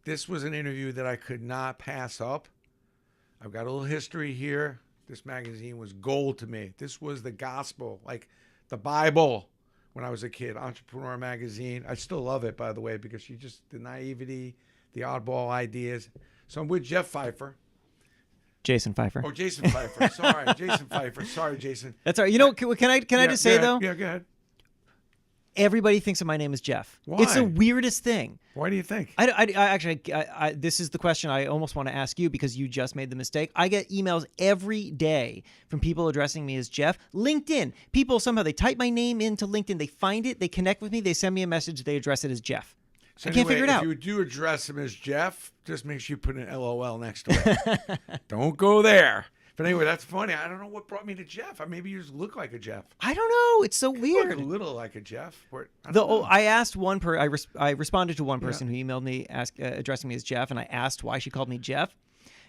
this was an interview that I could not pass up. I've got a little history here. This magazine was gold to me. This was the gospel, like the Bible when I was a kid. Entrepreneur Magazine. I still love it, by the way, because the naivety, the oddball ideas. So I'm with Jeff Pfeiffer. Jason Pfeiffer. Oh, Jason Pfeiffer. Sorry, Jason Pfeiffer. Sorry, Jason. That's all right. You know, can I just say, though? Yeah, go ahead. Everybody thinks that my name is Jeff. Why? It's the weirdest thing. Why do you think? I this is the question I almost want to ask you because you just made the mistake. I get emails every day from people addressing me as Jeff. LinkedIn. People somehow they type my name into LinkedIn. They find it. They connect with me. They send me a message. They address it as Jeff. So I can't figure it out. If you do address him as Jeff, just make sure you put an LOL next to it. Don't go there. But anyway, that's funny. I don't know what brought me to Jeff. Maybe you just look like a Jeff. I don't know. It's so weird. You look a little like a Jeff. I asked one I responded to one person who emailed me addressing me as Jeff, and I asked why she called me Jeff.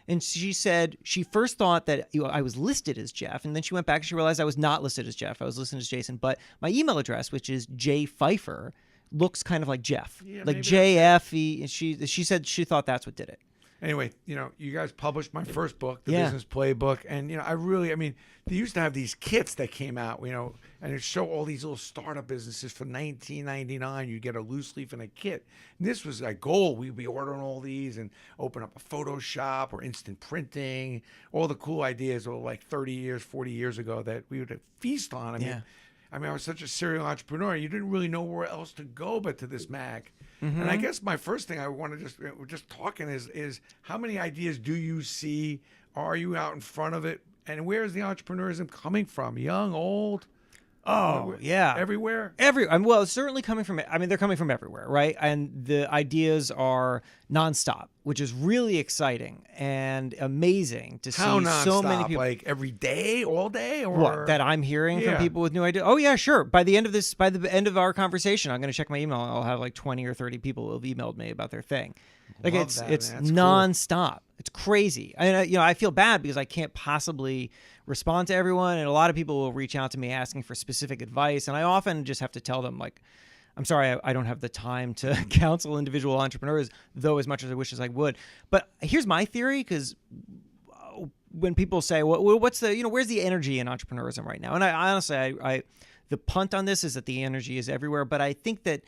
And she said she first thought that I was listed as Jeff, and then she went back and she realized I was not listed as Jeff. I was listed as Jason. But my email address, which is J Pfeiffer, looks kind of like Jeff, like JFE. She said she thought that's what did it. Anyway, you guys published my first book, The Business Playbook. And, they used to have these kits that came out, and it show all these little startup businesses for $19.99. You get a loose leaf and a kit. And this was like gold. We'd be ordering all these and open up a Photoshop or instant printing, all the cool ideas of like 30 years, 40 years ago that we would feast on. I was such a serial entrepreneur. You didn't really know where else to go but to this mag. Mm-hmm. And I guess my first thing I want to we're just talking is how many ideas do you see? Are you out in front of it? And where is the entrepreneurism coming from? Young, old? Oh, yeah. Everywhere? Well, it's certainly coming from, they're coming from everywhere, right? And the ideas are nonstop, which is really exciting and amazing to see so many people. Like every day, all day? Or what, that I'm hearing from people with new ideas? Oh, yeah, sure. By the end of our conversation, I'm going to check my email. I'll have like 20 or 30 people who have emailed me about their thing. Like it's nonstop. Cool. It's crazy. And I feel bad because I can't possibly respond to everyone, and a lot of people will reach out to me asking for specific advice, and I often just have to tell them, like, I'm sorry, I don't have the time to counsel individual entrepreneurs, though as much as I wish as I would. But here's my theory, because when people say, well, what's the, where's the energy in entrepreneurism right now? And I honestly, the punt on this is that the energy is everywhere, but I think that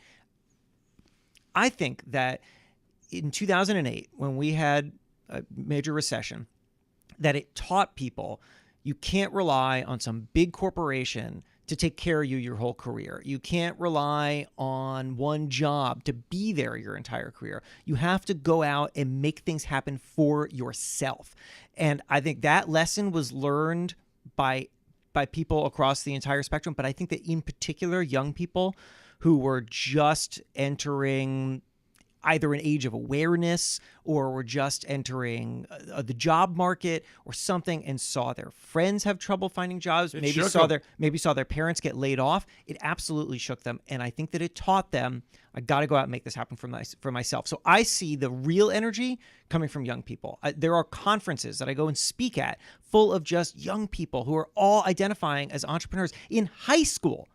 in 2008, when we had a major recession, that it taught people you can't rely on some big corporation to take care of you your whole career. You can't rely on one job to be there your entire career. You have to go out and make things happen for yourself. And I think that lesson was learned by people across the entire spectrum. But I think that in particular, young people who were just entering either an age of awareness or were just entering the job market or something and saw their friends have trouble finding jobs, maybe saw their parents get laid off. It absolutely shook them. And I think that it taught them, I got to go out and make this happen for myself. So I see the real energy coming from young people. There are conferences that I go and speak at full of just young people who are all identifying as entrepreneurs in high school.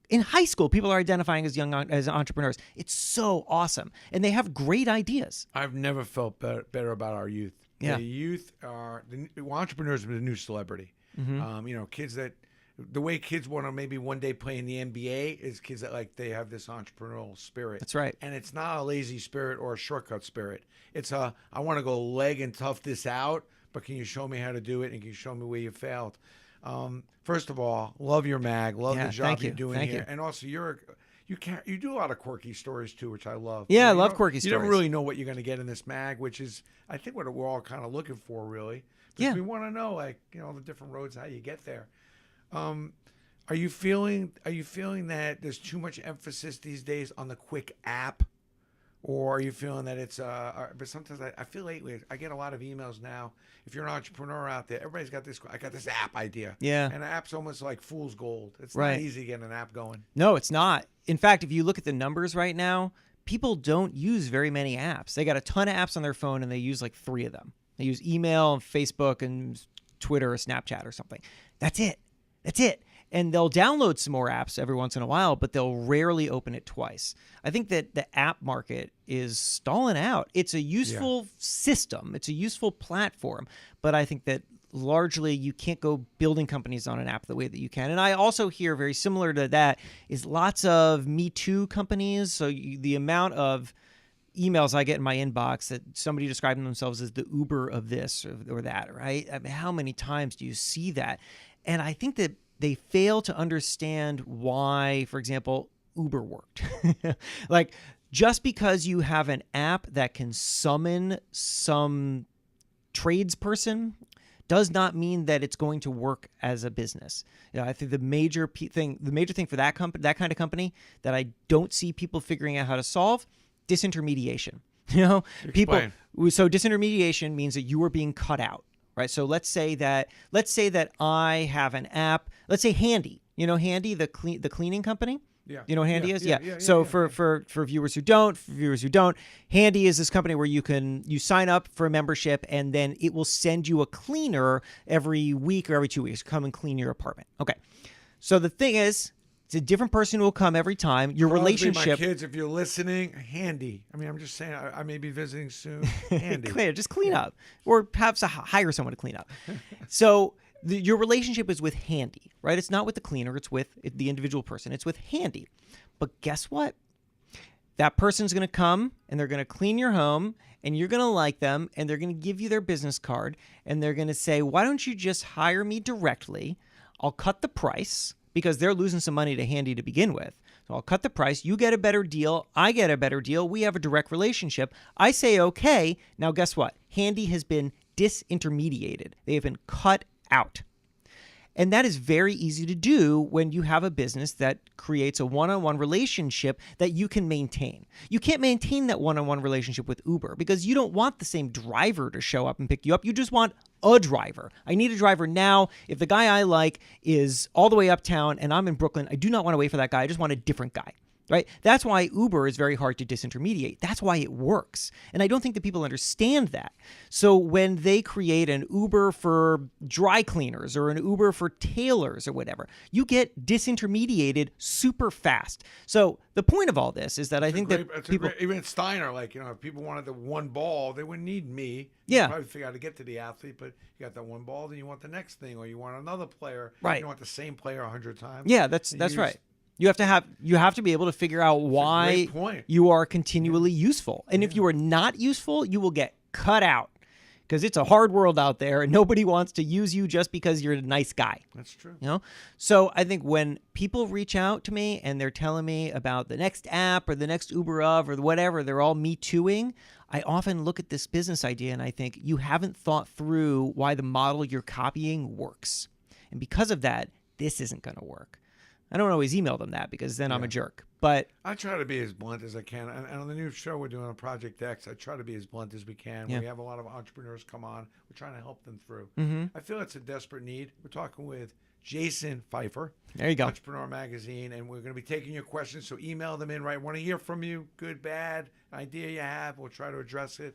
In high school, people are identifying as as entrepreneurs. It's so awesome. And they have great ideas. I've never felt better about our youth. Yeah. The youth are, entrepreneurs are the new celebrity. Mm-hmm. Kids that, the way kids want to maybe one day play in the NBA is kids that they have this entrepreneurial spirit. That's right. And it's not a lazy spirit or a shortcut spirit. It's I want to go leg and tough this out, but can you show me how to do it and can you show me where you failed? First of all, love your mag, love the job you're doing here, and also you do a lot of quirky stories too, which I love. Yeah, I love quirky stories. You don't really know what you're going to get in this mag, which is I think what we're all kind of looking for, really. Because we want to know, the different roads how you get there. Are you feeling that there's too much emphasis these days on the quick app? Or are you feeling that it's but sometimes I feel lately I get a lot of emails now. If you're an entrepreneur out there, everybody's got I got this app idea. Yeah. And the app's almost like fool's gold. It's right. not easy to get an app going. No, it's not. In fact, if you look at the numbers right now, people don't use very many apps. They got a ton of apps on their phone and they use like 3 of them. They use email, Facebook, and Twitter or Snapchat or something. That's it. and they'll download some more apps every once in a while, but they'll rarely open it twice. I think that the app market is stalling out. It's a useful system. It's a useful platform, but I think that largely you can't go building companies on an app the way that you can. And I also hear very similar to that is lots of Me Too companies. So the amount of emails I get in my inbox that somebody describing themselves as the Uber of this or that, right? I mean, how many times do you see that? And I think that they fail to understand why, for example, Uber worked. Like, just because you have an app that can summon some tradesperson does not mean that it's going to work as a business. I think the major thing for that kind of company that I don't see people figuring out how to solve, disintermediation. Explain. So disintermediation means that you are being cut out, right? So let's say that I have an app. Let's say Handy. Handy, the cleaning company. Yeah. You know what Handy is? Yeah. So for viewers who don't, Handy is this company where you sign up for a membership and then it will send you a cleaner every week or every 2 weeks, come and clean your apartment. Okay. So the thing is, it's a different person who will come every time. Your relationship. My kids, if you're listening, Handy. I mean, I'm just saying, I may be visiting soon. Handy. Just clean up, or perhaps hire someone to clean up. So your relationship is with Handy, right? It's not with the cleaner. It's with the individual person. It's with Handy. But guess what? That person's going to come and they're going to clean your home and you're going to like them and they're going to give you their business card and they're going to say, why don't you just hire me directly? I'll cut the price because they're losing some money to Handy to begin with. So I'll cut the price. You get a better deal. I get a better deal. We have a direct relationship. I say, okay. Now, guess what? Handy has been disintermediated. They have been cut out. And that is very easy to do when you have a business that creates a one-on-one relationship that you can maintain. You can't maintain that one-on-one relationship with Uber because you don't want the same driver to show up and pick you up. You just want a driver. I need a driver now. If the guy I like is all the way uptown and I'm in Brooklyn, I do not want to wait for that guy. I just want a different guy. Right? That's why Uber is very hard to disintermediate. That's why it works. And I don't think that people understand that. So when they create an Uber for dry cleaners or an Uber for tailors or whatever, you get disintermediated super fast. So the point of all this is that I think that people... even at Steiner, if people wanted the one ball, they wouldn't need me. Yeah. You probably figure out how to get to the athlete, but you got that one ball, then you want the next thing, or you want another player. Right. You don't want the same player 100 times. Yeah, that's right. You have to be able to figure out why you are continually useful. And if you are not useful, you will get cut out because it's a hard world out there and nobody wants to use you just because you're a nice guy. That's true. So I think when people reach out to me and they're telling me about the next app or the next Uber of or whatever, they're all Me Tooing. I often look at this business idea and I think you haven't thought through why the model you're copying works. And because of that, this isn't going to work. I don't always email them that because then I'm a jerk. But I try to be as blunt as I can. And on the new show we're doing on Project X, I try to be as blunt as we can. We have a lot of entrepreneurs come on. We're trying to help them through. Mm-hmm. I feel it's a desperate need. We're talking with Jason Pfeiffer. There you go. Entrepreneur Magazine. And we're going to be taking your questions. So email them in, right? Want to hear from you. Good, bad, idea you have. We'll try to address it.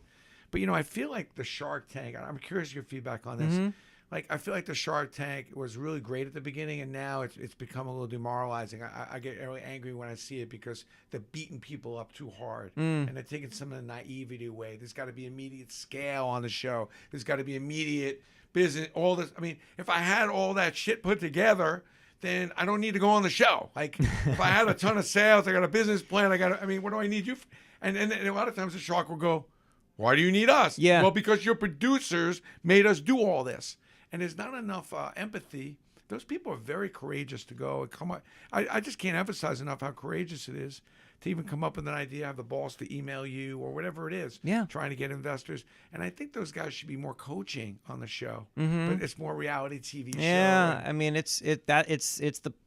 But, I feel like the Shark Tank, I'm curious your feedback on this. Mm-hmm. I feel like the Shark Tank was really great at the beginning, and now it's become a little demoralizing. I get really angry when I see it because they're beating people up too hard, and they're taking some of the naivety away. There's got to be immediate scale on the show. There's got to be immediate business. All this. I mean, if I had all that shit put together, then I don't need to go on the show. If I had a ton of sales, I got a business plan. What do I need you for? And a lot of times the Shark will go, "Why do you need us?" Yeah. Well, because your producers made us do all this. And there's not enough empathy. Those people are very courageous to go and come up. I just can't emphasize enough how courageous it is to even come up with an idea, have the balls to email you or whatever it is, trying to get investors. And I think those guys should be more coaching on the show. Mm-hmm. But it's more reality TV show. Yeah, I mean,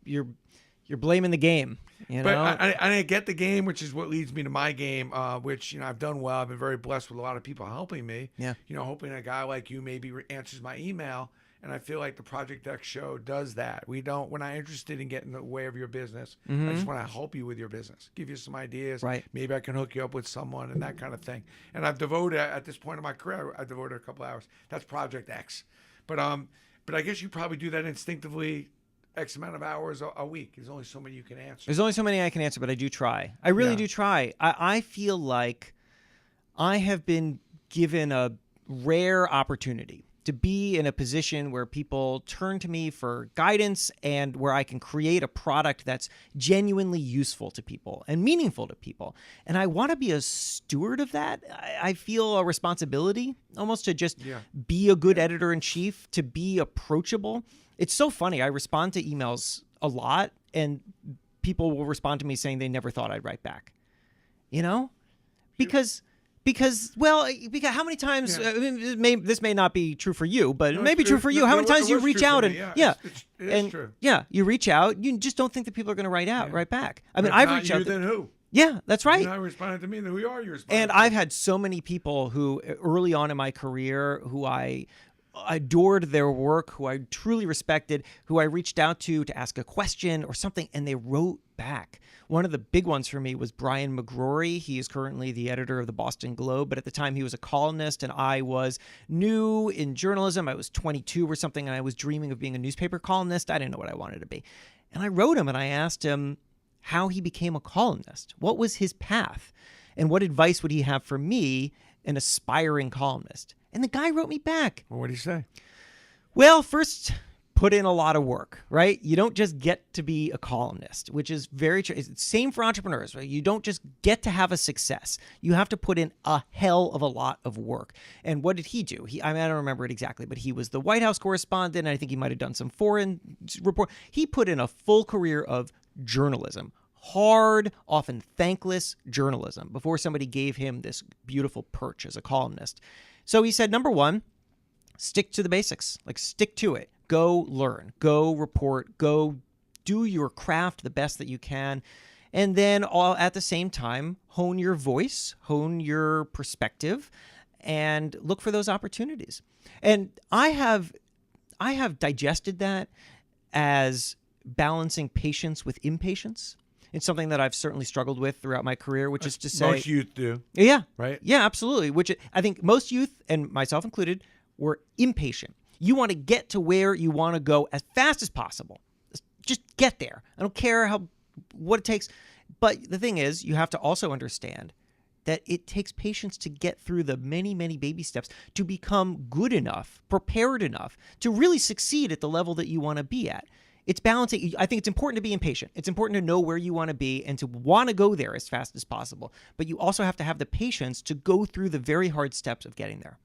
you're blaming the game. But I get the game, which is what leads me to my game, which I've done well. I've been very blessed with a lot of people helping me. Yeah. Hoping a guy like you maybe answers my email, and I feel like the Project X show does that. We're not interested in getting in the way of your business. Mm-hmm. I just want to help you with your business, give you some ideas. Right. Maybe I can hook you up with someone and that kind of thing. And I've devoted at this point in my career, I devoted a couple hours. That's Project X. But I guess you probably do that instinctively X amount of hours a week. There's only so many you can answer. There's only so many I can answer, but I do try. I really do try. I feel like I have been given a rare opportunity to be in a position where people turn to me for guidance and where I can create a product that's genuinely useful to people and meaningful to people. And I want to be a steward of that. I feel a responsibility almost to just be a good editor-in-chief, to be approachable. It's so funny. I respond to emails a lot, and people will respond to me saying they never thought I'd write back. You know? Because how many times, I mean, this may not be true for you, but it may be true for you. How many times you reach out and, it's true. You reach out, you just don't think that people are going to write back. I mean, I've reached out. Then who? Yeah, that's right. You're not responding to me, then who are you responding And to? I've had so many people who, early on in my career, who I adored their work, who I truly respected, who I reached out to ask a question or something, and they wrote back. One of the big ones for me was Brian McGrory. He is currently the editor of the Boston Globe, but at the time he was a columnist, and I was new in journalism. I was 22 or something, and I was dreaming of being a newspaper columnist. I didn't know what I wanted to be. And I wrote him, and I asked him how he became a columnist. What was his path? And what advice would he have for me, an aspiring columnist? And the guy wrote me back. Well, what did he say? Well, first, put in a lot of work, right? You don't just get to be a columnist, which is very true. It's the same for entrepreneurs, right? You don't just get to have a success. You have to put in a hell of a lot of work. And what did he do? I don't remember it exactly, but he was the White House correspondent. And I think he might have done some foreign report. He put in a full career of journalism. Hard, often thankless journalism before somebody gave him this beautiful perch as a columnist. So he said, number one, stick to the basics, like stick to it. Go learn, go report, go do your craft the best that you can. And then all at the same time, hone your voice, hone your perspective, and look for those opportunities. And I have digested that as balancing patience with impatience. It's something that I've certainly struggled with throughout my career, which is to say... Most youth do. Yeah. Right? Yeah, absolutely. Which I think most youth, and myself included, were impatient. You want to get to where you want to go as fast as possible. Just get there. I don't care what it takes. But the thing is, you have to also understand that it takes patience to get through the many, many baby steps to become good enough, prepared enough, to really succeed at the level that you want to be at. It's balancing. I think it's important to be impatient. It's important to know where you want to be and to want to go there as fast as possible. But you also have to have the patience to go through the very hard steps of getting there.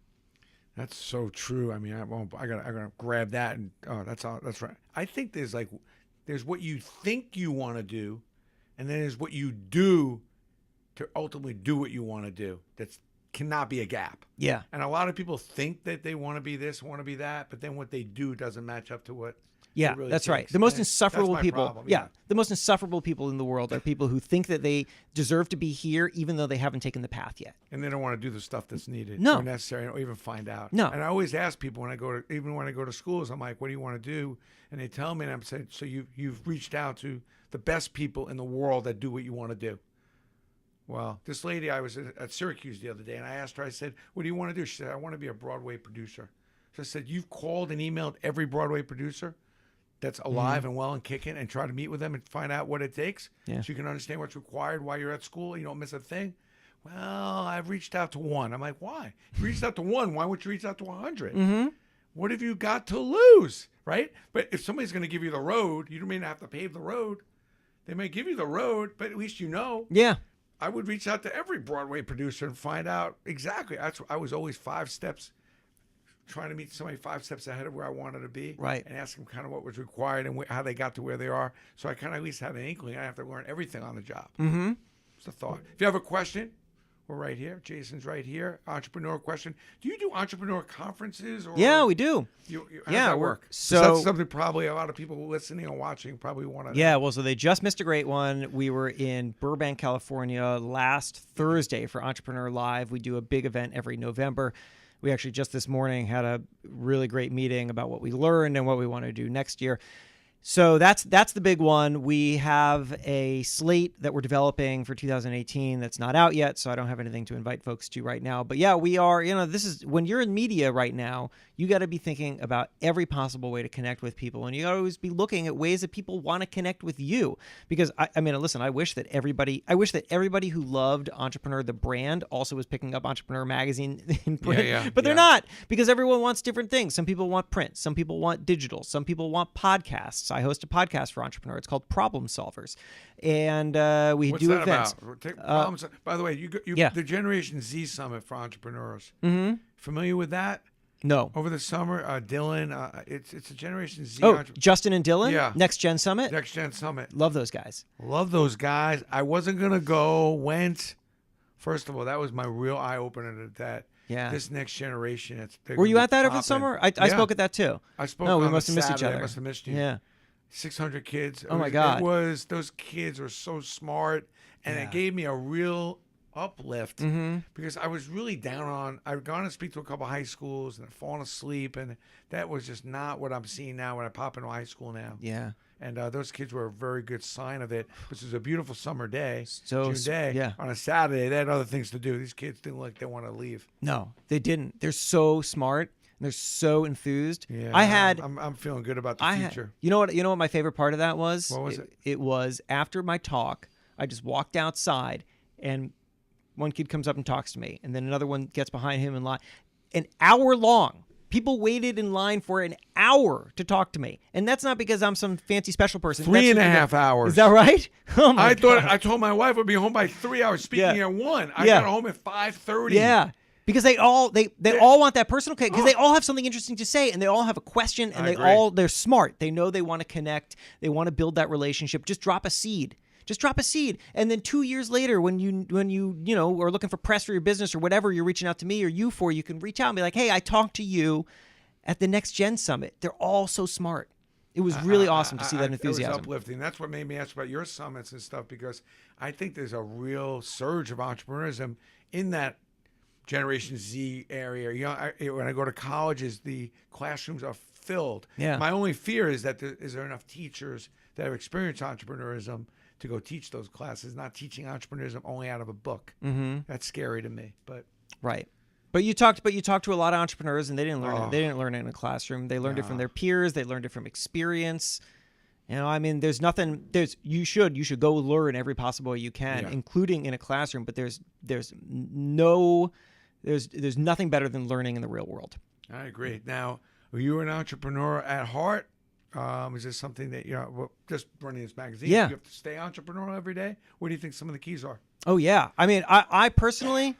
That's so true. I mean, I gotta grab that, and that's right. I think there's what you think you want to do, and then there's what you do to ultimately do what you want to do. That cannot be a gap. Yeah. And a lot of people think that they want to be this, want to be that, but then what they do doesn't match up to what. Yeah, really that's takes. right. The most insufferable people. Problem, the most insufferable people in the world are people who think that they deserve to be here, even though they haven't taken the path yet. And they don't want to do the stuff that's needed or necessary, or even find out. No. And I always ask people when I go to schools, I'm like, "What do you want to do?" And they tell me, and I'm saying, "So you've reached out to the best people in the world that do what you want to do." Well, this lady, I was at Syracuse the other day, and I asked her, I said, "What do you want to do?" She said, "I want to be a Broadway producer." So I said, "You've called and emailed every Broadway producer that's alive and well and kicking, and try to meet with them and find out what it takes, so you can understand what's required while you're at school. You don't miss a thing." "Well, I've reached out to one." I'm like, "Why? You reached out to one. Why would you reach out to 100? Mm-hmm. What have you got to lose, right?" But if somebody's going to give you the road, you may not have to pave the road. They may give you the road, but at least you know. Yeah. I would reach out to every Broadway producer and find out exactly. I was always 5 steps. Trying to meet somebody 5 steps ahead of where I wanted to be, right? And ask them kind of what was required and how they got to where they are. So I kind of at least had an inkling. I have to learn everything on the job. Mm-hmm. It's a thought. If you have a question, we're right here. Jason's right here. Entrepreneur question. Do you do entrepreneur conferences? Yeah, we do. How does that work? So that's something probably a lot of people listening and watching probably want to know. Yeah, well, so they just missed a great one. We were in Burbank, California last Thursday for Entrepreneur Live. We do a big event every November. We actually just this morning had a really great meeting about what we learned and what we want to do next year. So that's the big one. We have a slate that we're developing for 2018 that's not out yet, so I don't have anything to invite folks to right now. But yeah, we are, this is when you're in media right now, you got to be thinking about every possible way to connect with people, and you got to always be looking at ways that people want to connect with you. Because I mean, listen, I wish that everybody who loved Entrepreneur the brand also was picking up Entrepreneur magazine in print, but they're not, because everyone wants different things. Some people want print, some people want digital, some people want podcasts. I host a podcast for Entrepreneur. It's called Problem Solvers, and we What's do that events. About? By the way, the Generation Z Summit for entrepreneurs. Mm-hmm. Familiar with that? No. Over the summer, Dylan, it's a Generation Z. Justin and Dylan? Yeah. Next Gen Summit? Next Gen Summit. Love those guys. Love those guys. I wasn't going to go, went. First of all, that was my real eye-opener that this next generation. Were you at that over the summer? I spoke at that too. I spoke No, we on must have missed each Saturday. other. I must have missed you. Yeah. 600 kids. Oh, my God. Those kids were so smart, and it gave me a real uplift because I was really down on. I've gone to speak to a couple high schools and I've fallen asleep, and that was just not what I'm seeing now when I pop into high school now. Yeah. And those kids were a very good sign of it. This was a beautiful summer day, June day. On a Saturday, they had other things to do. These kids didn't look like they want to leave. No, they didn't. They're so smart. And they're so enthused. Yeah, I'm feeling good about the future. You know what my favorite part of that was? What was it? It was after my talk, I just walked outside and one kid comes up and talks to me, and then another one gets behind him in line. An hour long. People waited in line for an hour to talk to me. And that's not because I'm some fancy special person. 3.5 hours. Is that right? Oh my God. I told my wife I'd be home by 3 hours. Speaking at 1. I got home at 5:30. Yeah. Because they all want that personal connection, because they all have something interesting to say, and they all have a question, and they're smart. They know they want to connect. They want to build that relationship. Just drop a seed. Just drop a seed, and then 2 years later, when you are looking for press for your business or whatever you're reaching out to me or you for, you can reach out and be like, hey, I talked to you at the Next Gen Summit. They're all so smart. It was really awesome to see that enthusiasm. It was uplifting. That's what made me ask about your summits and stuff, because I think there's a real surge of entrepreneurism in that Generation Z area. When I go to colleges, the classrooms are filled. Yeah. My only fear is that is there enough teachers that have experienced entrepreneurism to go teach those classes, not teaching entrepreneurism only out of a book. Mm-hmm. That's scary to me. But right. But you talked to a lot of entrepreneurs, and they didn't learn it. They didn't learn it in a classroom. They learned it from their peers. They learned it from experience. I mean, there's nothing. You should go learn every possible way you can, including in a classroom. But there's nothing better than learning in the real world. I agree. Now, are you an entrepreneur at heart? Is this something that just running this magazine? Yeah. You have to stay entrepreneurial every day. What do you think some of the keys are? Oh yeah. I mean, I personally,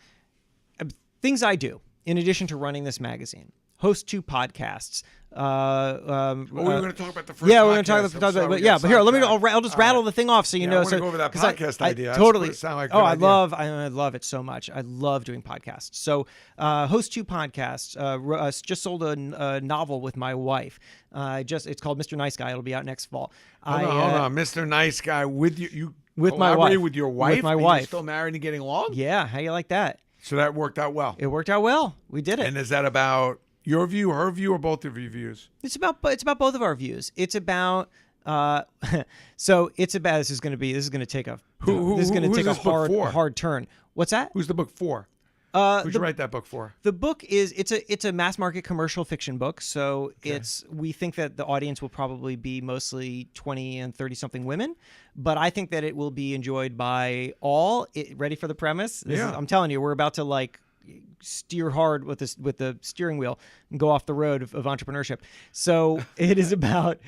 things I do in addition to running this magazine: host 2 podcasts. We were going to talk about the first. Yeah, we're going to talk about the but here, I'll just rattle the thing off so you know. I want to go over that podcast idea. Totally. I love it so much. I love doing podcasts. So, host 2 podcasts. Just sold a novel with my wife. It's called Mr. Nice Guy. It'll be out next fall. Hold on, Mr. Nice Guy with you. With my wife. With your wife. With my wife. You're still married and getting along. Yeah. How you like that? So that worked out well. It worked out well. We did it. And is that about your view, her view, or both of your views? It's about both of our views. It's about this is going to take a hard turn. What's that? Who's the book for? Who'd you write that book for? The book is it's a mass market commercial fiction book. So we think that the audience will probably be mostly 20 and 30 something women, but I think that it will be enjoyed by all. Ready for the premise? I'm telling you, we're about to steer hard with the steering wheel and go off the road of entrepreneurship. So it is about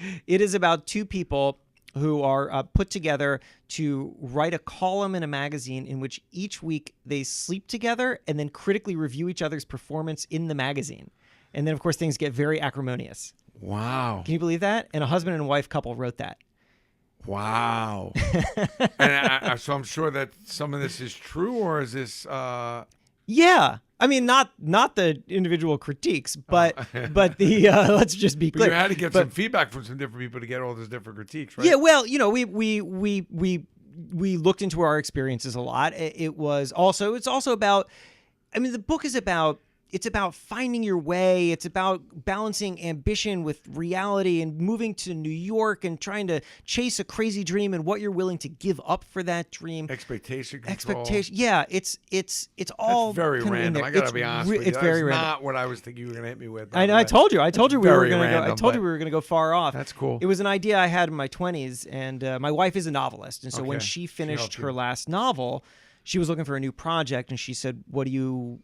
2 people who are put together to write a column in a magazine in which each week they sleep together and then critically review each other's performance in the magazine. And then, of course, things get very acrimonious. Wow. Can you believe that? And a husband and wife couple wrote that. Wow. And so I'm sure that some of this is true, or is this... Yeah. I mean, not the individual critiques, but the let's just be clear. But you had to get some feedback from some different people to get all those different critiques, right? Yeah, well, we looked into our experiences a lot. It's also about, I mean, the book is about it's about finding your way. It's about balancing ambition with reality and moving to New York and trying to chase a crazy dream and what you're willing to give up for that dream. Expectation control. Yeah, it's all That's very kind of in random. there. I gotta be honest with you. It's very That's random. not what I was thinking you were gonna hit me with. I told you. I told you we were going to go. I told you but we were going to go far off. That's cool. It was an idea I had in my 20s, and my wife is a novelist, and so when Okay. she She finished helped her you. last novel, she was looking for a new project, and she said, "What do you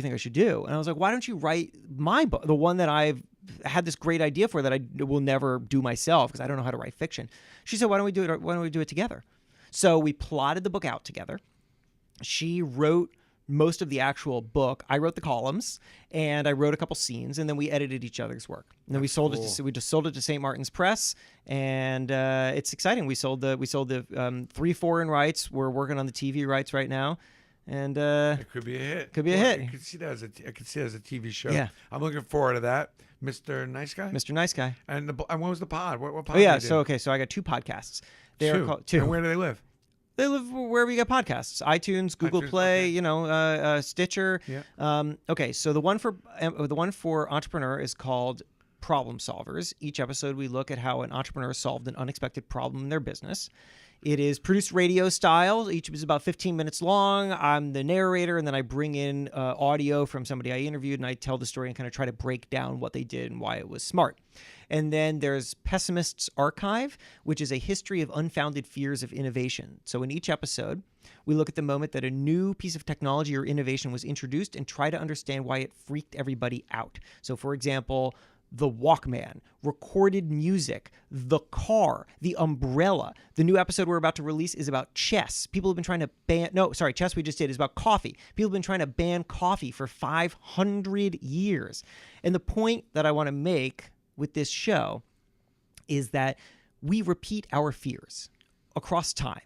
think I should do?" And I was like, "Why don't you write my book, the one that I've had this great idea for that I will never do myself because I don't know how to write fiction?" She said, "Why don't we do it? Why don't we do it together?" So we plotted the book out together. She wrote most of the actual book. I wrote the columns, and I wrote a couple scenes, and then we edited each other's work. And then we sold it. We just sold it to St. Martin's Press, and it's exciting. We sold the 3 foreign rights. We're working on the TV rights right now, and It could be a hit. Could be a hit. I could see that as a TV show. Yeah. I'm looking forward to that. Mr. Nice Guy. Mr. Nice Guy. And what was the pod? What pod? Oh yeah. do you do? So I got 2 podcasts. They're Two. called 2. And where do they live? They live wherever you get podcasts: iTunes, Google iTunes, Play, okay. Stitcher. Yeah. Okay, so the one for entrepreneur is called Problem Solvers. Each episode, we look at how an entrepreneur solved an unexpected problem in their business. It is produced radio style. Each is about 15 minutes long. I'm the narrator, and then I bring in audio from somebody I interviewed, and I tell the story and kind of try to break down what they did and why it was smart. And then there's Pessimist's Archive, which is a history of unfounded fears of innovation. So in each episode, we look at the moment that a new piece of technology or innovation was introduced and try to understand why it freaked everybody out. So for example, the Walkman, recorded music, the car, the umbrella. The new episode we're about to release is about chess. People have been trying to ban... No, sorry, chess we just did is about coffee. People have been trying to ban coffee for 500 years. And the point that I want to make with this show is that we repeat our fears across time.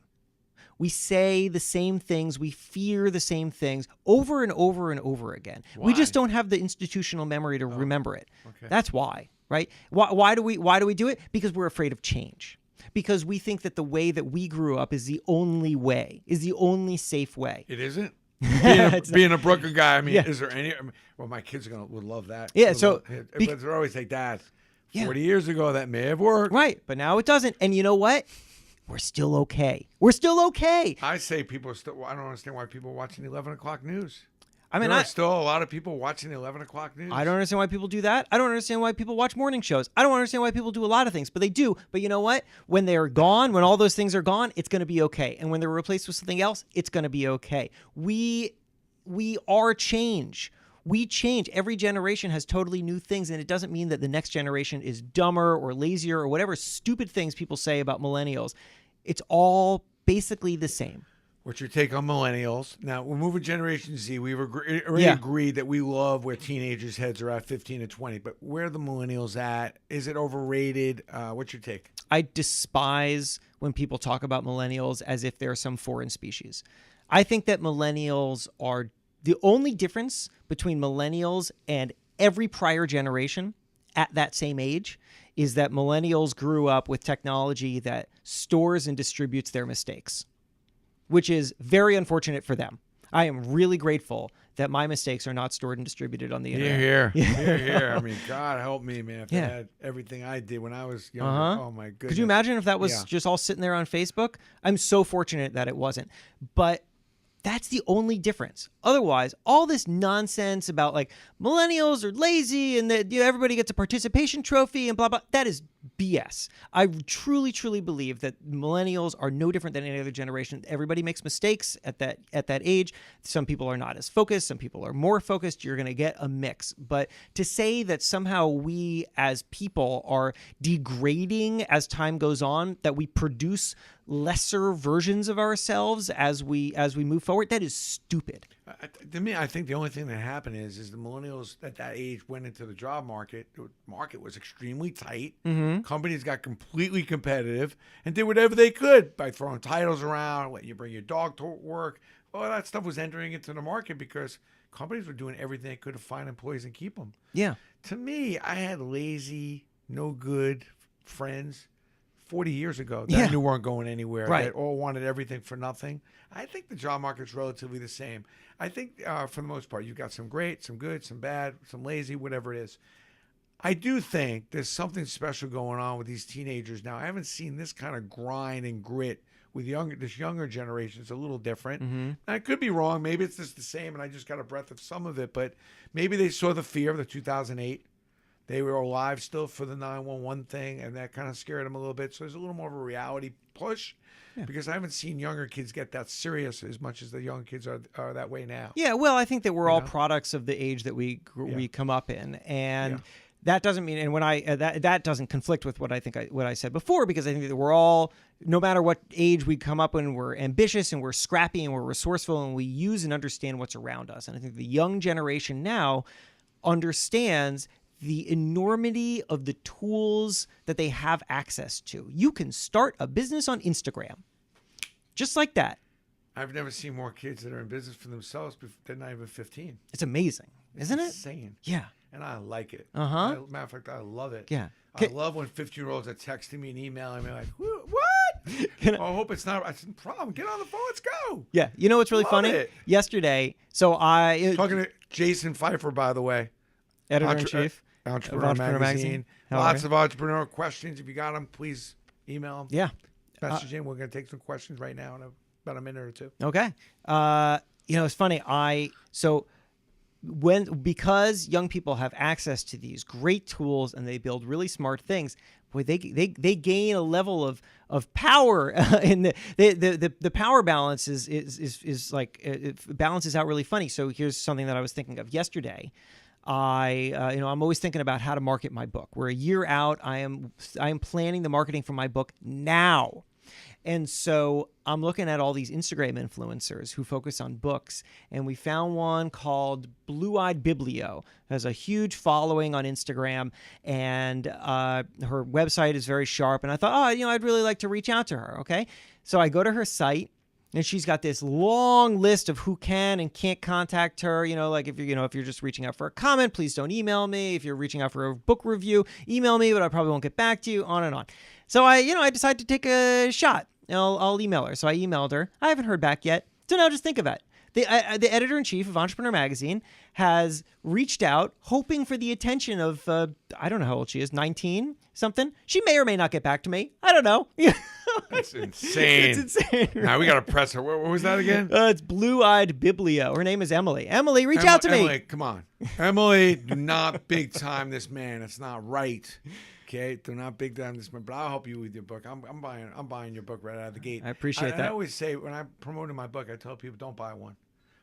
We say the same things, we fear the same things over and over and over again. Why? We just don't have the institutional memory to remember it. Okay. That's why, right? Why do we do it? Because we're afraid of change. Because we think that the way that we grew up is the only way, is the only safe way. It isn't. It's Being a Brooklyn guy, I mean, Yeah. is there any? Well, my kids would love that. Yeah, Would so love it. be- But they're always like, Dad, Yeah. 40 years ago that may have worked. Right, but now it doesn't. And you know what? We're still okay. We're still okay. I say people still. I don't understand why people are watching the 11 o'clock news. I mean, There are still a lot of people watching the 11 o'clock news. I don't understand why people do that. I don't understand why people watch morning shows. I don't understand why people do a lot of things, but they do. But you know what? When they're gone, when all those things are gone, it's going to be okay. And when they're replaced with something else, it's going to be okay. We are change. We change. Every generation has totally new things, and it doesn't mean that the next generation is dumber or lazier or whatever stupid things people say about millennials. It's all basically the same. What's your take on millennials? Now, we're moving Generation Z. We've already Yeah. agreed that we love where teenagers' heads are at 15 to 20, but where are the millennials at? Is it overrated? What's your take? I despise when people talk about millennials as if they're some foreign species. I think that millennials are the only difference between millennials and every prior generation at that same age is that millennials grew up with technology that stores and distributes their mistakes, which is very unfortunate for them. I am really grateful that my mistakes are not stored and distributed on the internet. Here. I mean, God help me, man. If Yeah. I had everything I did when I was younger, Uh-huh. oh my goodness. Could you imagine if that was Yeah. just all sitting there on Facebook? I'm so fortunate that it wasn't. But that's the only difference. Otherwise, all this nonsense about like millennials are lazy and that everybody gets a participation trophy and blah, blah, that is BS. I truly, truly believe that millennials are no different than any other generation. Everybody makes mistakes at that age. Some people are not as focused. Some people are more focused. You're going to get a mix. But to say that somehow we as people are degrading as time goes on, that we produce lesser versions of ourselves as we move forward, that is stupid. To me, I think the only thing that happened is the millennials at that age went into the job market. The market was extremely tight. Mm-hmm. Companies got completely competitive and did whatever they could by throwing titles around, letting you bring your dog to work. All that stuff was entering into the market because companies were doing everything they could to find employees and keep them. Yeah. To me, I had lazy, no good friends 40 years ago that I knew weren't going anywhere. Right. That all wanted everything for nothing. I think the job market's relatively the same. I think for the most part, you've got some great, some good, some bad, some lazy, whatever it is. I do think there's something special going on with these teenagers now. I haven't seen this kind of grind and grit with this younger generation. It's a little different. Mm-hmm. I could be wrong. Maybe it's just the same, and I just got a breath of some of it. But maybe they saw the fear of the 2008. They were alive still for the 911 thing, and that kind of scared them a little bit. So there's a little more of a reality push because I haven't seen younger kids get that serious as much as the young kids are that way now. Yeah, well, I think that we're all products of the age that we come up in, and that doesn't mean, and when that doesn't conflict with what I said before, because I think that we're all, no matter what age we come up in, we're ambitious and we're scrappy and we're resourceful and we use and understand what's around us. And I think the young generation now understands the enormity of the tools that they have access to. You can start a business on Instagram, just like that. I've never seen more kids that are in business for themselves they're not even 15. It's amazing, isn't it? Insane. Yeah. And I like it. Uh-huh. Matter of fact, I love it. Yeah. I love when 15-year-olds are texting me and emailing me like, what? I hope it's not. I said, problem. Get on the phone. Let's go. Yeah. You know what's really funny? It. Yesterday, talking to Jason Pfeiffer, by the way. Editor-in-chief. Entrepreneur Magazine. Lots of entrepreneur questions. If you got them, please email them. Yeah. Message in. We're going to take some questions right now in about a minute or two. Okay. It's funny. Because young people have access to these great tools and they build really smart things, boy, they gain a level of power, and the power balance is like it balances out really funny. So here's something that I was thinking of yesterday. I'm always thinking about how to market my book. We're a year out. I am planning the marketing for my book now. And so I'm looking at all these Instagram influencers who focus on books, and we found one called Blue Eyed Biblio. Has a huge following on Instagram, and her website is very sharp. And I thought, I'd really like to reach out to her. Okay, so I go to her site, and she's got this long list of who can and can't contact her. Like if you're just reaching out for a comment, please don't email me. If you're reaching out for a book review, email me, but I probably won't get back to you. On and on. So I decided to take a shot. I'll email her. So I emailed her. I haven't heard back yet. So now just think of it. The editor-in-chief of Entrepreneur Magazine has reached out hoping for the attention of, I don't know how old she is, 19 something. She may or may not get back to me. I don't know. That's insane. It's insane. Right? Now we got to press her. What was that again? It's Blue Eyed Biblio. Her name is Emily. Emily, reach out to me. Emily, come on. Emily, do not big time this man. It's not right. Okay, do not big time this man. But I'll help you with your book. I'm buying your book right out of the gate. I appreciate that. I always say when I'm promoting my book, I tell people don't buy one.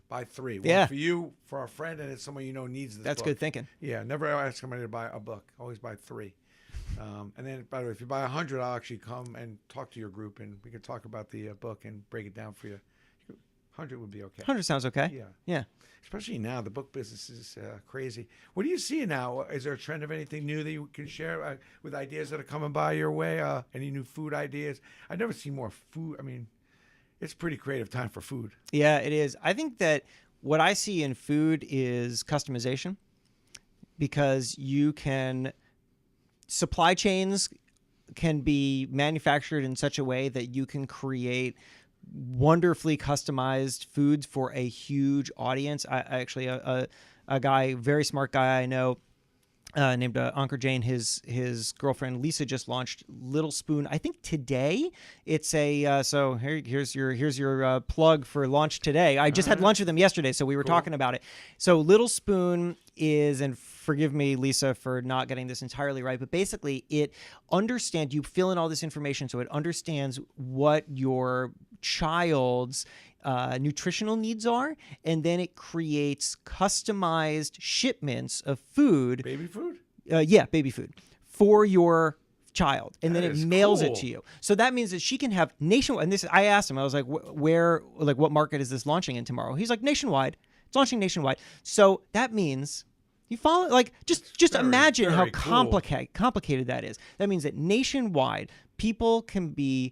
Buy three. Yeah. One for you, for a friend, and it's someone you know needs this That's book. good thinking. Yeah, never ask somebody to buy a book. Always buy three. And then, by the way, if you buy 100, I'll actually come and talk to your group, and we can talk about the book and break it down for you. 100 would be okay. 100 sounds okay. Yeah. Especially now, the book business is crazy. What do you see now? Is there a trend of anything new that you can share with ideas that are coming by your way? Any new food ideas? I've never seen more food. I mean, it's a pretty creative time for food. Yeah, it is. I think that what I see in food is customization, because supply chains can be manufactured in such a way that you can create wonderfully customized foods for a huge audience. I actually, a guy, very smart guy I know, named Ankur Jain, his girlfriend Lisa just launched Little Spoon. I think today. It's a so here's your plug for launch today. I just had lunch with him yesterday, so we were talking about it. So Little Spoon is, and forgive me, Lisa, for not getting this entirely right, but basically it understands, you fill in all this information so it understands what your child's nutritional needs are, and then it creates customized shipments of food. Baby food? Baby food for your child, and then it mails it cool. to you. So that means that she can have nationwide. And this, I asked him, I was like, what market is this launching in tomorrow? He's like, nationwide. It's launching nationwide. So that means you follow, like, just imagine how complicated that is. That means that nationwide, people can be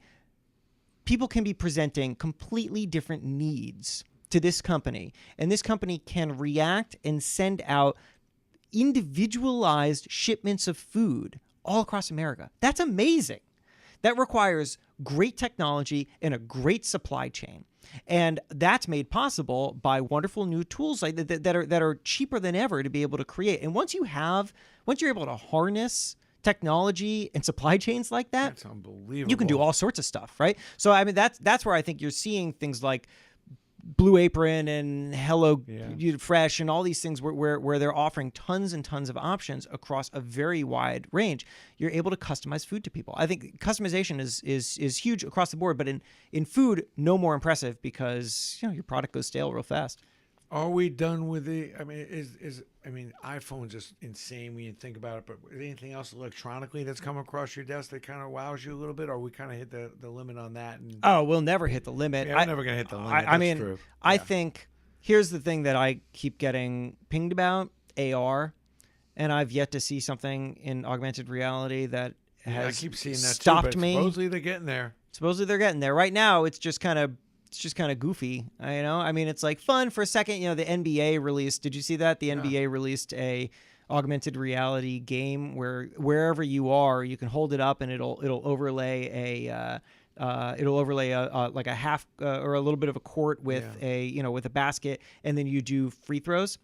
presenting completely different needs to this company, and this company can react and send out individualized shipments of food all across America. That's amazing. That requires great technology and a great supply chain. And that's made possible by wonderful new tools like that are cheaper than ever to be able to create. And once you're able to harness technology and supply chains like that, That's unbelievable. you can do all sorts of stuff, right? So I mean, that's where I think you're seeing things like Blue Apron and Hello Fresh and all these things where they're offering tons and tons of options across a very wide range. You're able to customize food to people. I think customization is huge across the board, but in food, no more impressive because your product goes stale real fast. Are we done with the? I mean, iPhone's just insane when you think about it. But is anything else electronically that's come across your desk that kind of wows you a little bit, or we kind of hit the limit on that? And oh, we'll never hit the limit. I'm never gonna hit the limit. I mean, true. I think here's the thing that I keep getting pinged about: AR, and I've yet to see something in augmented reality that has I keep seeing that stopped too, but me. Supposedly they're getting there. Supposedly they're getting there. Right now, it's just kind of goofy, I mean, it's like fun for a second. The NBA released. Did you see that? The NBA released a augmented reality game where wherever you are, you can hold it up and it'll overlay a like a half or a little bit of a court with with a basket, and then you do free throws.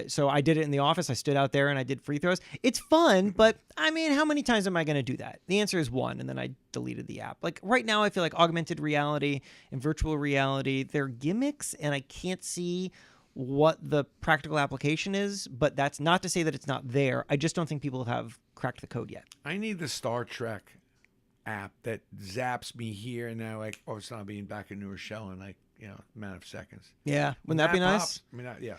So I did it in the office. I stood out there and I did free throws. It's fun, but I mean, how many times am I going to do that? The answer is one, and then I deleted the app. Like right now, I feel like augmented reality and virtual reality, they're gimmicks, and I can't see what the practical application is, but that's not to say that it's not there. I just don't think people have cracked the code yet. I need the Star Trek app that zaps me here and now, like, it's not being back in New Rochelle in like, a matter of seconds. Yeah, wouldn't that be nice? Pops, I mean, yeah.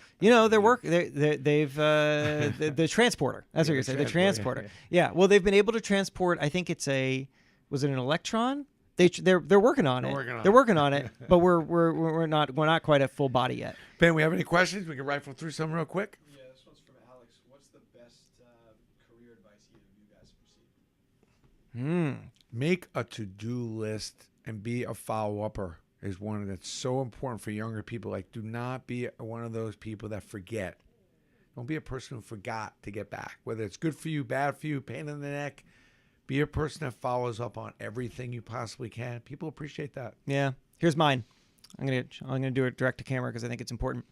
They've the transporter. That's what you're saying. The transporter. Yeah. Well, they've been able to transport. I think was it an Electron? They're working on it. They're working on it, but we're not quite at full body yet. Ben, we have any questions? We can rifle through some real quick. Yeah, this one's from Alex. What's the best career advice either of you guys have received? Make a to-do list and be a follow-upper is one that's so important for younger people. Like, do not be one of those people that forget. Don't be a person who forgot to get back. Whether it's good for you, bad for you, pain in the neck, be a person that follows up on everything you possibly can. People appreciate that. Yeah. Here's mine. I'm gonna do it direct to camera because I think it's important.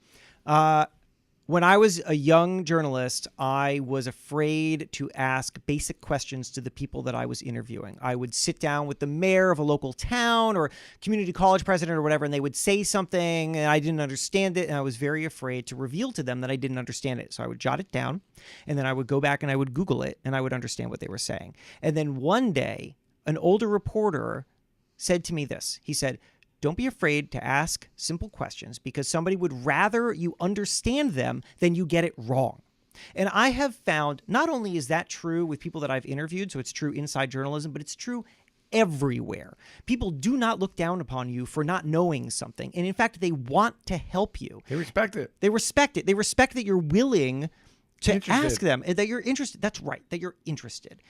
When I was a young journalist, I was afraid to ask basic questions to the people that I was interviewing. I would sit down with the mayor of a local town or community college president or whatever, and they would say something and I didn't understand it, and I was very afraid to reveal to them that I didn't understand it. So I would jot it down, and then I would go back and I would Google it, and I would understand what they were saying. And then one day, an older reporter said to me this. He said, "Don't be afraid to ask simple questions because somebody would rather you understand them than you get it wrong." And I have found not only is that true with people that I've interviewed, so it's true inside journalism, but it's true everywhere. People do not look down upon you for not knowing something. And in fact, they want to help you. They respect it. They respect it. They respect that you're willing to ask them, and that you're interested. That's right, that you're interested.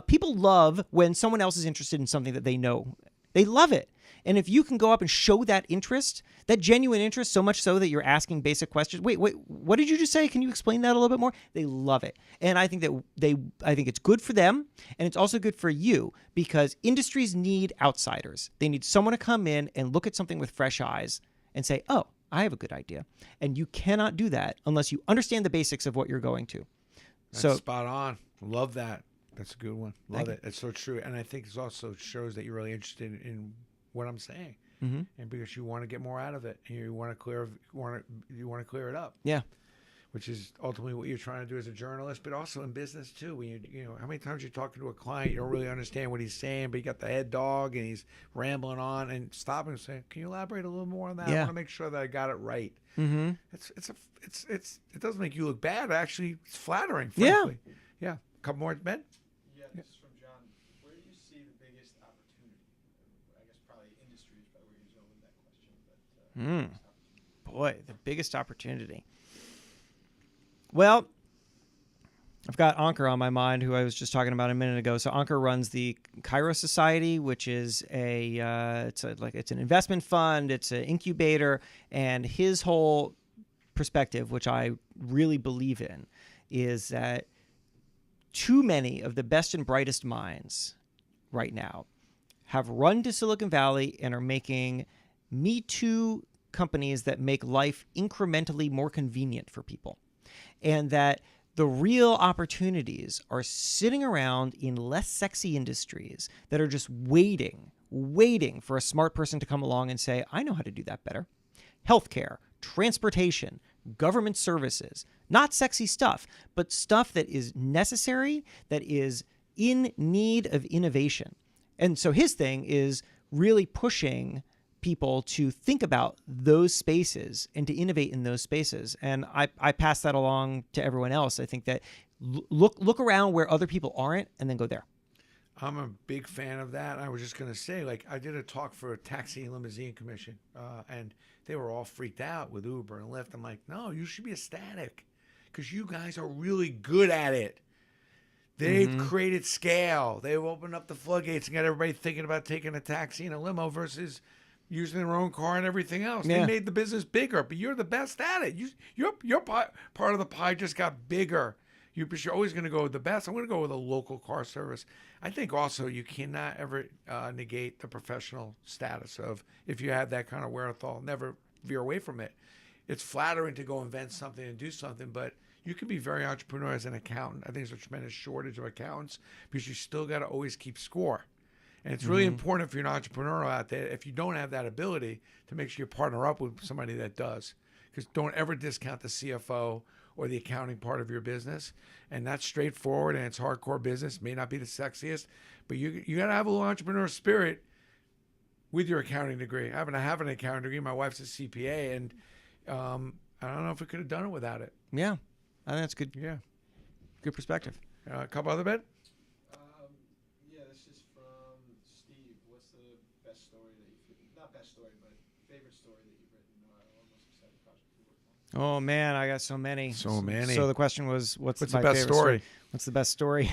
People love when someone else is interested in something that they know. They love it. And if you can go up and show that interest, that genuine interest, so much so that you're asking basic questions. Wait, what did you just say? Can you explain that a little bit more? They love it. And I think I think it's good for them. And it's also good for you because industries need outsiders. They need someone to come in and look at something with fresh eyes and say, "Oh, I have a good idea." And you cannot do that unless you understand the basics of what you're going to. That's spot on. Love that. That's a good one. Love it. It's so true. And I think it also shows that you're really interested in what I'm saying, and because you want to get more out of it, and you want to clear it up. Yeah, which is ultimately what you're trying to do as a journalist, but also in business too. When you how many times you're talking to a client, you don't really understand what he's saying, but you got the head dog and he's rambling on, and stop him and say, "Can you elaborate a little more on that? I want to make sure that I got it right." Mm-hmm. It doesn't make you look bad. Actually, it's flattering. Frankly. Yeah. A couple more, Ben. Yeah, this is from John. Where do you see the biggest opportunity? I guess probably industry is probably where he's going with that question. But boy, the biggest opportunity. Well, I've got Ankur on my mind, who I was just talking about a minute ago. So Ankur runs the Kairos Society, which is it's an investment fund, it's an incubator, and his whole perspective, which I really believe in, is that too many of the best and brightest minds right now have run to Silicon Valley and are making Me Too companies that make life incrementally more convenient for people. And that the real opportunities are sitting around in less sexy industries that are just waiting for a smart person to come along and say, I know how to do that better. Healthcare, transportation, government services, not sexy stuff, but stuff that is necessary, that is in need of innovation. And so his thing is really pushing people to think about those spaces and to innovate in those spaces. And I pass that along to everyone else. I think that look around where other people aren't and then go there. I'm a big fan of that. I was just going to say, like, I did a talk for a taxi and limousine commission, and they were all freaked out with Uber and Lyft. I'm like, no, you should be ecstatic because you guys are really good at it. They've created scale. They've opened up the floodgates and got everybody thinking about taking a taxi and a limo versus using their own car and everything else. Yeah. They made the business bigger, but you're the best at it. Your part of the pie just got bigger. You're always going to go with the best. I'm going to go with a local car service. I think also you cannot ever negate the professional status of, if you have that kind of wherewithal, never veer away from it. It's flattering to go invent something and do something, but you can be very entrepreneurial as an accountant. I think there's a tremendous shortage of accountants because you still got to always keep score. And it's really important if you're an entrepreneur out there, if you don't have that ability, to make sure you partner up with somebody that does. Because don't ever discount the CFO or the accounting part of your business. And that's straightforward and it's hardcore business. May not be the sexiest, but you got to have a little entrepreneur spirit with your accounting degree. I happen to have an accounting degree. My wife's a CPA, and I don't know if we could have done it without it. Yeah, I think that's good. Yeah. Good perspective. A couple other bit? Yeah, this is from Steve. What's the best story that you've, not best story, but favorite story that you've written, or most exciting project you worked on? Oh man, I got so many. So many. So the question was, what's the my best favorite story? What's the best story?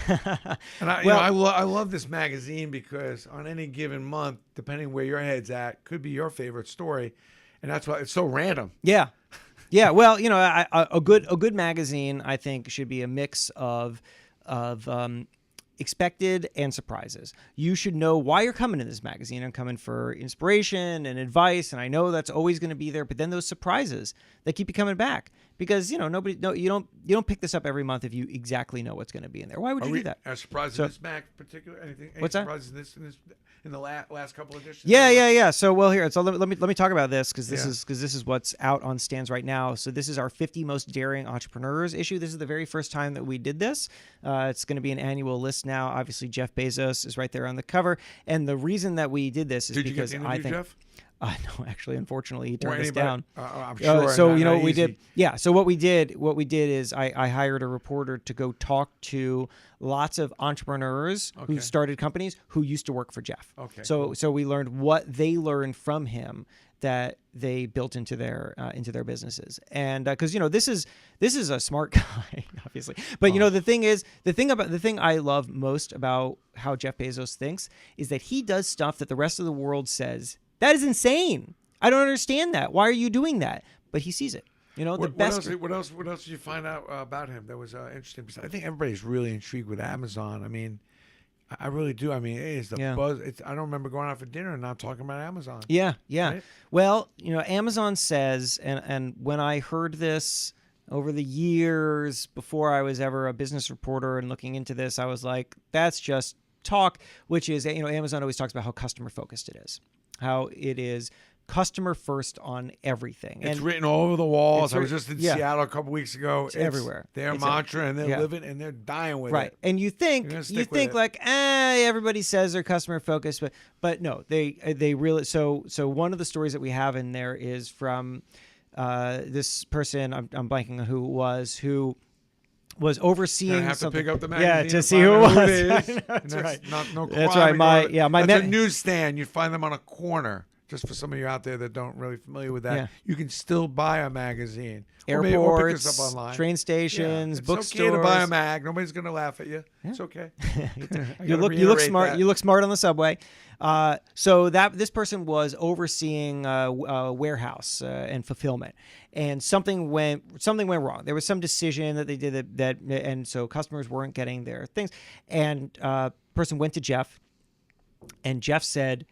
And I love this magazine because on any given month, depending where your head's at, could be your favorite story, and that's why it's so random. Yeah. Yeah, well, a good magazine, I think, should be a mix of expected and surprises. You should know why you're coming to this magazine. I'm coming for inspiration and advice, and I know that's always going to be there. But then those surprises that keep you coming back, because you don't pick this up every month if you exactly know what's going to be in there. Why would you do that? Are surprises in this mag particular? Anything? Any What's that? surprises in the last couple editions? Yeah. So let me talk about this because this Yeah. is what's out on stands right now. So this is our 50 most daring entrepreneurs issue. This is the very first time that we did this. It's going to be an annual list now. Obviously, Jeff Bezos is right there on the cover, and the reason that we did this is Did you because get to I interview think. Jeff? No, actually, unfortunately, he Or turned us anybody? down. I'm sure. So not what we easy. did, So what we did is I hired a reporter to go talk to lots of entrepreneurs Okay. who started companies who used to work for Jeff. Okay, So we learned what they learned from him that they built into their businesses, and because this is a smart guy, obviously. But the thing I love most about how Jeff Bezos thinks is that he does stuff that the rest of the world says, that is insane. I don't understand that. Why are you doing that? But he sees it. What else did you find out about him that was interesting? I think everybody's really intrigued with Amazon. I mean, I really do. I mean, it is the buzz. I don't remember going out for dinner and not talking about Amazon. Yeah. Right? Well, Amazon says, and when I heard this over the years before I was ever a business reporter and looking into this, I was like, that's just talk, which is, Amazon always talks about how customer focused it is, how it is customer first on everything. It's written all over the walls. I was It's just in yeah. Seattle a couple weeks ago. It's everywhere. Their It's mantra, and they're yeah. living and they're dying with Right. it. And you You're think gonna stick with it. like, everybody says they're customer focused, but no, they really. So one of the stories that we have in there is from this person. I'm blanking on who it was overseeing Gonna have something. to pick up the magazine. Yeah, to and see who find it out was. it is. I know, And that's right. No That's crime. right. That's My a newsstand. You find them on a corner. Just for some of you out there that don't really familiar with that, Yeah. you can still buy a magazine. Or pick this up Airports, online. train stations, It's bookstores. okay to buy a mag. Nobody's gonna laugh at you. It's okay. You look smart. You look smart on the subway. So this person was overseeing a warehouse and fulfillment, and something went wrong. There was some decision that they did and so customers weren't getting their things. And person went to Jeff And Jeff said,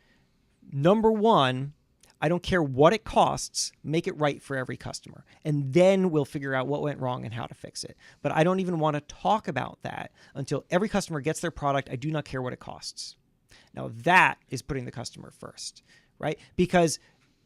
number one, I don't care what it costs, make it right for every customer. And then we'll figure out what went wrong and how to fix it. But I don't even want to talk about that until every customer gets their product. I do not care what it costs. Now that is putting the customer first, right? Because,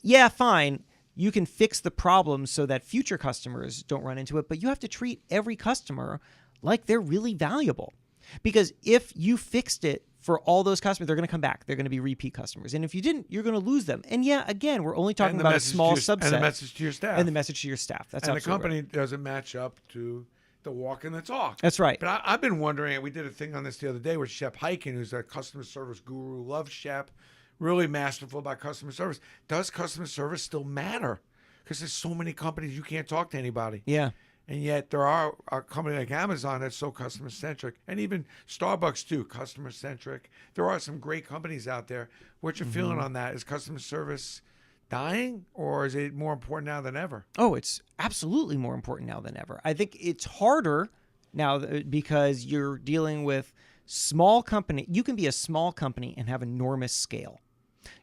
yeah, fine, you can fix the problem so that future customers don't run into it, but you have to treat every customer like they're really valuable. Because if you fixed it for all those customers, they're going to come back. They're going to be repeat customers. And if you didn't, you're going to lose them. And yeah, again, we're only talking about a small subset. And the message to your staff. And the message to your staff. That's and the absolutely company right. doesn't match up to the walk and the talk. That's right. But I've been wondering, we did a thing on this the other day with Shep Hyken, who's a customer service guru, loves Shep, really masterful about customer service. Does customer service still matter? Because there's so many companies you can't talk to anybody. Yeah. And yet there are a company like Amazon that's so customer centric, and even Starbucks too, customer centric. There are some great companies out there. What's your feeling on that? Is customer service dying, or is it more important now than ever? Oh, it's absolutely more important now than ever. I think it's harder now because you're dealing with small company. You can be a small company and have enormous scale.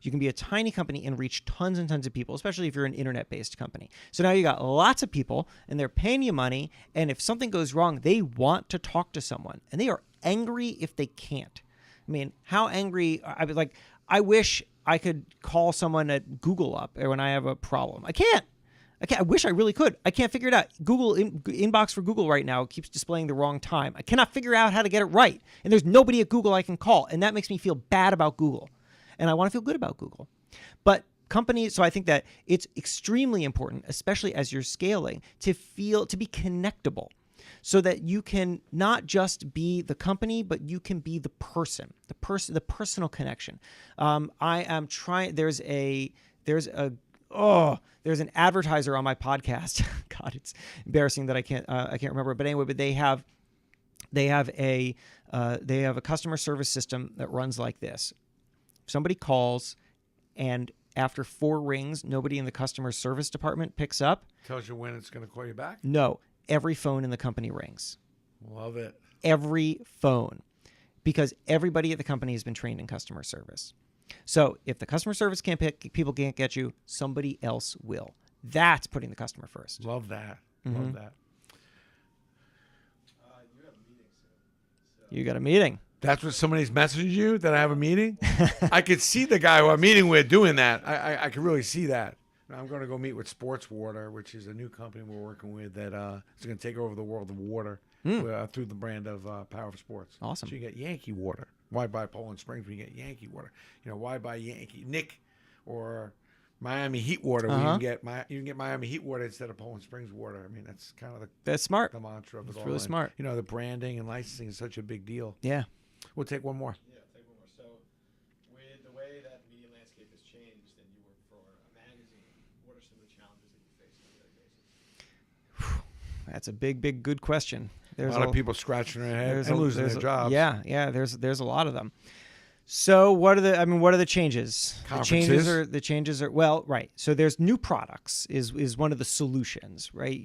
You can be a tiny company and reach tons and tons of people, especially if you're an internet-based company. So now you got lots of people, and they're paying you money, and if something goes wrong, they want to talk to someone, and they are angry if they can't. I mean, how angry? I wish I could call someone at Google up when I have a problem. I can't. I wish I really could. I can't figure it out. Google inbox for Google right now keeps displaying the wrong time. I cannot figure out how to get it right, and there's nobody at Google I can call, and that makes me feel bad about Google. And I want to feel good about Google. But companies, so I think that it's extremely important, especially as you're scaling, to be connectable so that you can not just be the company, but you can be the personal connection. I am trying, there's an advertiser on my podcast. God, it's embarrassing that I can't remember. But anyway, but they have a customer service system that runs like this. Somebody calls, and after 4 rings, nobody in the customer service department picks up. Tells you when it's going to call you back? No, every phone in the company rings. Love it. Every phone. Because everybody at the company has been trained in customer service. So if the customer service people can't get you, somebody else will. That's putting the customer first. Love that. Mm-hmm. Love that. You have a meeting soon. So. You got a meeting. That's what somebody's messaging you, that I have a meeting? I could see the guy who I'm meeting with doing that. I could really see that. Now I'm going to go meet with Sports Water, which is a new company we're working with that is going to take over the world of water through the brand of Power of Sports. Awesome. So you get Yankee water. Why buy Poland Springs when you get Yankee water? You know, why buy Nick or Miami Heat water when you can get Miami Heat water instead of Poland Springs water? I mean, that's kind of That's smart. the mantra of it all. That's really And, smart. you know, the branding and licensing is such a big deal. Yeah. We'll take one more. Yeah, take one more. So, with the way that the media landscape has changed and you work for a magazine, what are some of the challenges that you face on a daily basis? That's a big, good question. A lot of people scratching their head and losing their jobs. Yeah. There's a lot of them. So what are the changes? Conferences? The changes are well, right. So there's new products is one of the solutions, right?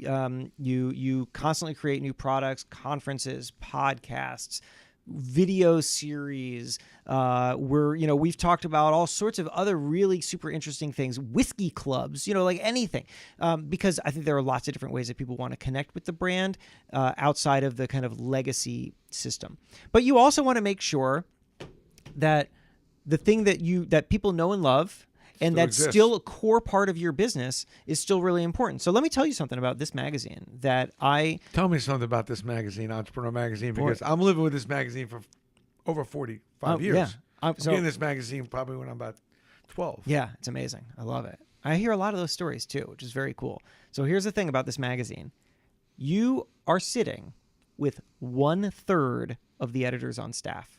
You constantly create new products, conferences, podcasts, video series. We've talked about all sorts of other really super interesting things, whiskey clubs, like anything, because I think there are lots of different ways that people want to connect with the brand outside of the kind of legacy system. But you also want to make sure that the thing that people know and love and that's exists. still a core part of your business is still really important. So let me tell you something about this magazine that Tell me something about this magazine, Entrepreneur Magazine, because I'm living with this magazine for over 45 years. Yeah. I'm getting this magazine probably when I'm about 12. Yeah, it's amazing. I love it. I hear a lot of those stories too, which is very cool. So here's the thing about this magazine. You are sitting with 1/3 of the editors on staff.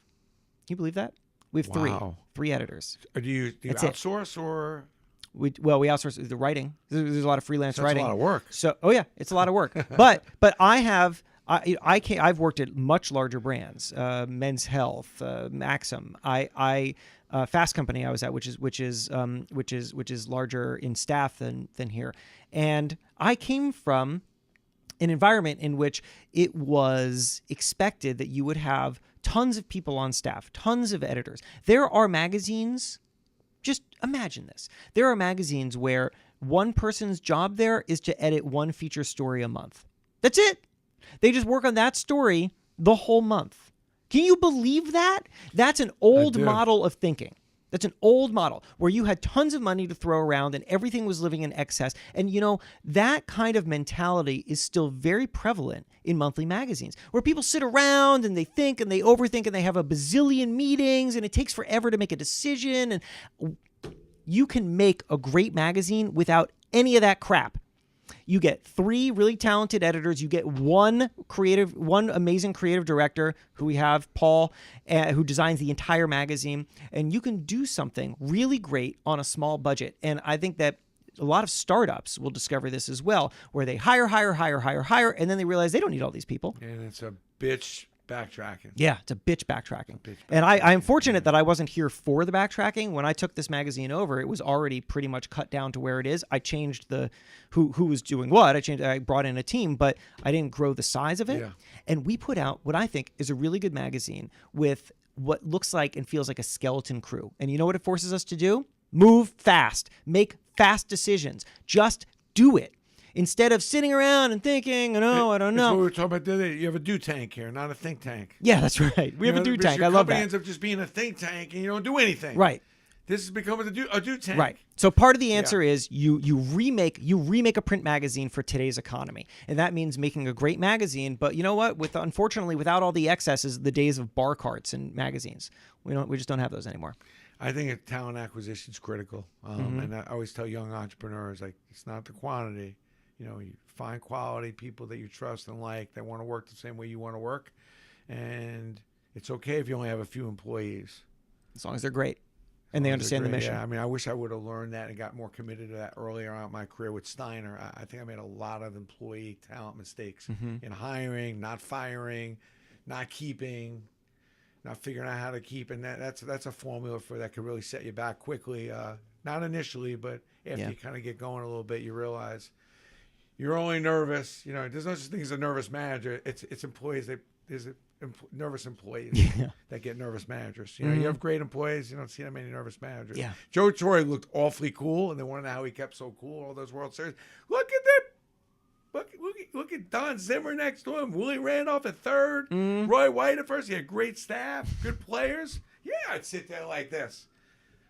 Can you believe that? We have three editors. Do you outsource or? We outsource the writing. There's a lot of freelance writing. That's a lot of work. So, it's a lot of work. but I've worked at much larger brands, Men's Health, Maxim. Fast Company I was at, which is larger in staff than here. And I came from an environment in which it was expected that you would have tons of people on staff, tons of editors. There are magazines, just imagine this. There are magazines where one person's job there is to edit one feature story a month. That's it. They just work on that story the whole month. Can you believe that? That's an old model of thinking. That's an old model where you had tons of money to throw around and everything was living in excess. And, that kind of mentality is still very prevalent in monthly magazines where people sit around and they think and they overthink and they have a bazillion meetings and it takes forever to make a decision. And you can make a great magazine without any of that crap. You get 3 really talented editors. You get one amazing creative director who we have, Paul, who designs the entire magazine. And you can do something really great on a small budget. And I think that a lot of startups will discover this as well, where they hire, and then they realize they don't need all these people. And it's a bitch backtracking. Yeah, it's a bitch backtracking. And I'm fortunate that I wasn't here for the backtracking. When I took this magazine over, it was already pretty much cut down to where it is. I changed who was doing what. I brought in a team, but I didn't grow the size of it. Yeah. And we put out what I think is a really good magazine with what looks like and feels like a skeleton crew. And you know what it forces us to do? Move fast. Make fast decisions. Just do it. Instead of sitting around and thinking, I don't know. That's what we were talking about the other day. You have a do tank here, not a think tank. Yeah, that's right. We have a do tank. I love that. Your company ends up just being a think tank, and you don't do anything. Right. This is becoming a do tank. Right. So part of the answer is you remake a print magazine for today's economy, and that means making a great magazine. But you know what? Unfortunately, without all the excesses, the days of bar carts and magazines, we just don't have those anymore. I think talent acquisition is critical, and I always tell young entrepreneurs, like, it's not the quantity. You find quality people that you trust and like that want to work the same way you want to work. And it's okay if you only have a few employees. As long as they're great and they understand the mission. Yeah, I wish I would have learned that and got more committed to that earlier on in my career with Steiner. I think I made a lot of employee talent mistakes in hiring, not firing, not keeping, not figuring out how to keep. And that's a formula that could really set you back quickly. Not initially, but after you kind of get going a little bit, you realize you're only nervous. There's no such thing as a nervous manager. It's employees nervous employees that get nervous managers. You have great employees. You don't see that many nervous managers. Yeah. Joe Torre looked awfully cool, and they want to know how he kept so cool all those World Series. Look at that. Look at Don Zimmer next to him. Willie Randolph at third. Roy White at first. He had great staff, good players. Yeah, I'd sit there like this.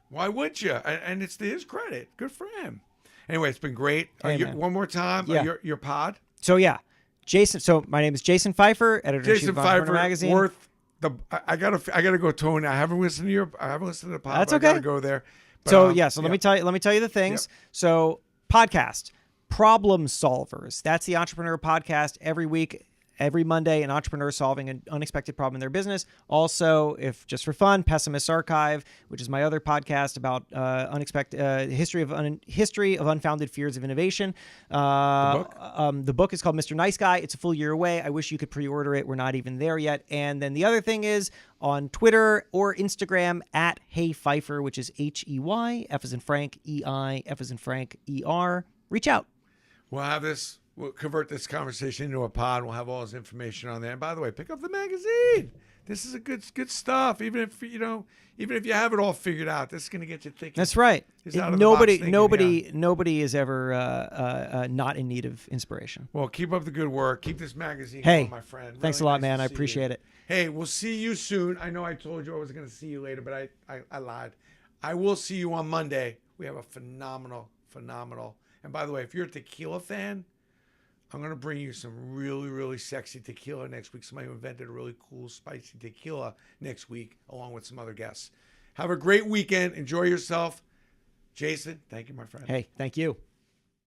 Why wouldn't you? And it's to his credit. Good for him. Anyway, it's been great. One more time, your pod. So Jason. So my name is Jason Pfeiffer, editor-in-chief of Entrepreneur Magazine. I gotta go, Tony. I haven't listened to the pod. That's okay. I gotta go there. But, let me tell you the things. Yep. So podcast, Problem Solvers. That's the Entrepreneur podcast every week. Every Monday, an entrepreneur solving an unexpected problem in their business. Also, if just for fun, Pessimist Archive, which is my other podcast about history of unfounded fears of innovation. The book is called Mr. Nice Guy. It's a full year away. I wish you could pre-order it. We're not even there yet. And then the other thing is on Twitter or Instagram at Hey Pfeiffer, which is HEY, F as in Frank, EI, F as in Frank, ER. Reach out. We'll convert this conversation into a pod. We'll have all this information on there. And by the way, pick up the magazine. This is a good stuff. Even if you have it all figured out, this is going to get you thinking. That's right. Nobody is ever not in need of inspiration. Well, keep up the good work. Keep this magazine going, my friend. Thanks a lot, man. I appreciate it. Hey, we'll see you soon. I know I told you I was going to see you later, but I lied. I will see you on Monday. We have a phenomenal. And by the way, if you're a tequila fan, I'm going to bring you some really, really sexy tequila next week. Somebody who invented a really cool, spicy tequila next week, along with some other guests. Have a great weekend. Enjoy yourself. Jason, thank you, my friend. Hey, thank you.